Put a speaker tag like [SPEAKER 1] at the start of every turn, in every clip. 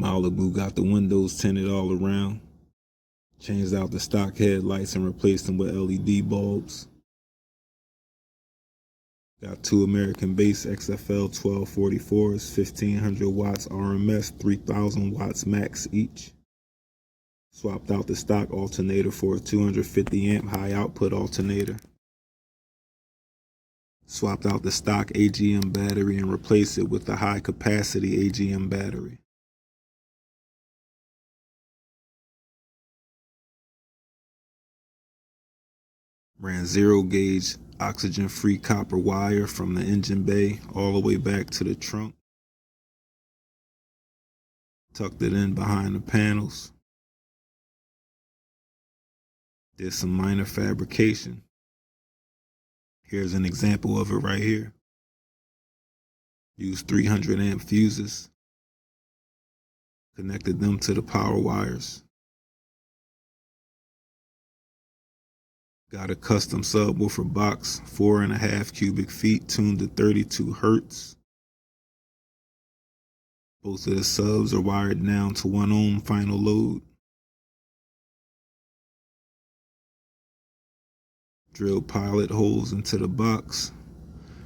[SPEAKER 1] Malibu got the windows tinted all around. Changed out the stock headlights and replaced them with LED bulbs. Got two American Bass XFL 1244s, 1500 watts RMS, 3000 watts max each. Swapped out the stock alternator for a 250 amp high output alternator. Swapped out the stock AGM battery and replaced it with the high capacity AGM battery. Ran 0-gauge oxygen-free copper wire from the engine bay all the way back to the trunk. Tucked it in behind the panels. Did some minor fabrication. Here's an example of it right here. Used 300 amp fuses. Connected them to the power wires. Got a custom subwoofer box, 4.5 cubic feet, tuned to 32 hertz. Both of the subs are wired down to 1 ohm final load. Drilled pilot holes into the box.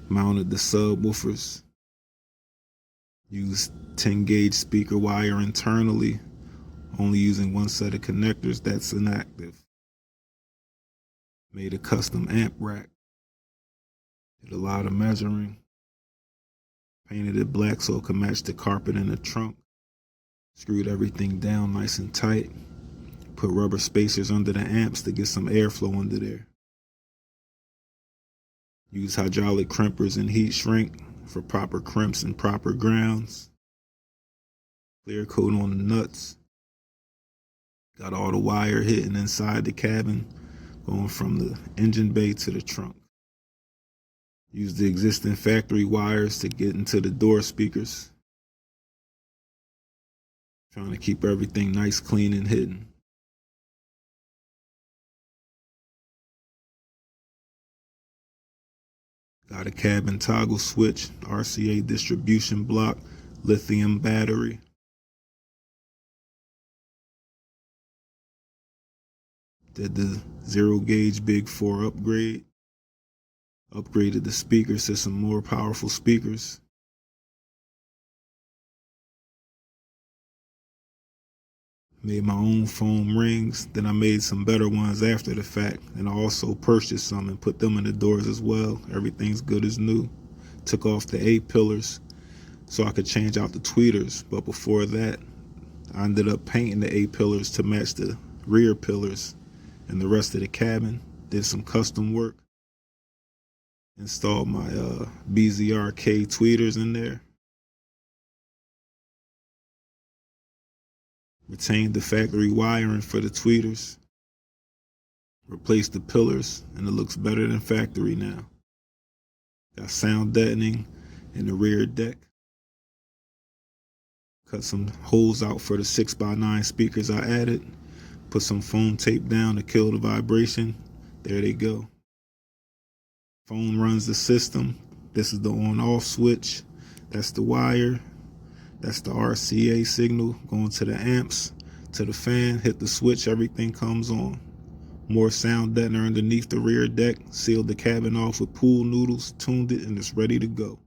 [SPEAKER 1] Mounted the subwoofers. Used 10-gauge speaker wire internally, only using one set of connectors that's inactive. Made a custom amp rack. Did a lot of measuring. Painted it black so it could match the carpet in the trunk. Screwed everything down nice and tight. Put rubber spacers under the amps to get some airflow under there. Used hydraulic crimpers and heat shrink for proper crimps and proper grounds. Clear coat on the nuts. Got all the wire hitting inside the cabin, going from the engine bay to the trunk. Used the existing factory wires to get into the door speakers. Trying to keep everything nice, clean, and hidden. Got a cabin toggle switch, RCA distribution block, lithium battery. Did the 0-gauge Big 4 upgrade. Upgraded the speakers to some more powerful speakers. Made my own foam rings, then I made some better ones after the fact, and I also purchased some and put them in the doors as well. Everything's good as new. Took off the A-pillars so I could change out the tweeters, but before that, I ended up painting the A-pillars to match the rear pillars and the rest of the cabin. Did some custom work. Installed my BZRK tweeters in there. Retained the factory wiring for the tweeters. Replaced the pillars, and it looks better than factory now. Got sound deadening in the rear deck. Cut some holes out for the 6x9 speakers I added. Put some foam tape down to kill the vibration. There they go. Phone runs the system. This is the on-off switch. That's the wire. That's the RCA signal going to the amps, to the fan. Hit the switch, everything comes on. More sound deadener underneath the rear deck. Sealed the cabin off with pool noodles, tuned it, and it's ready to go.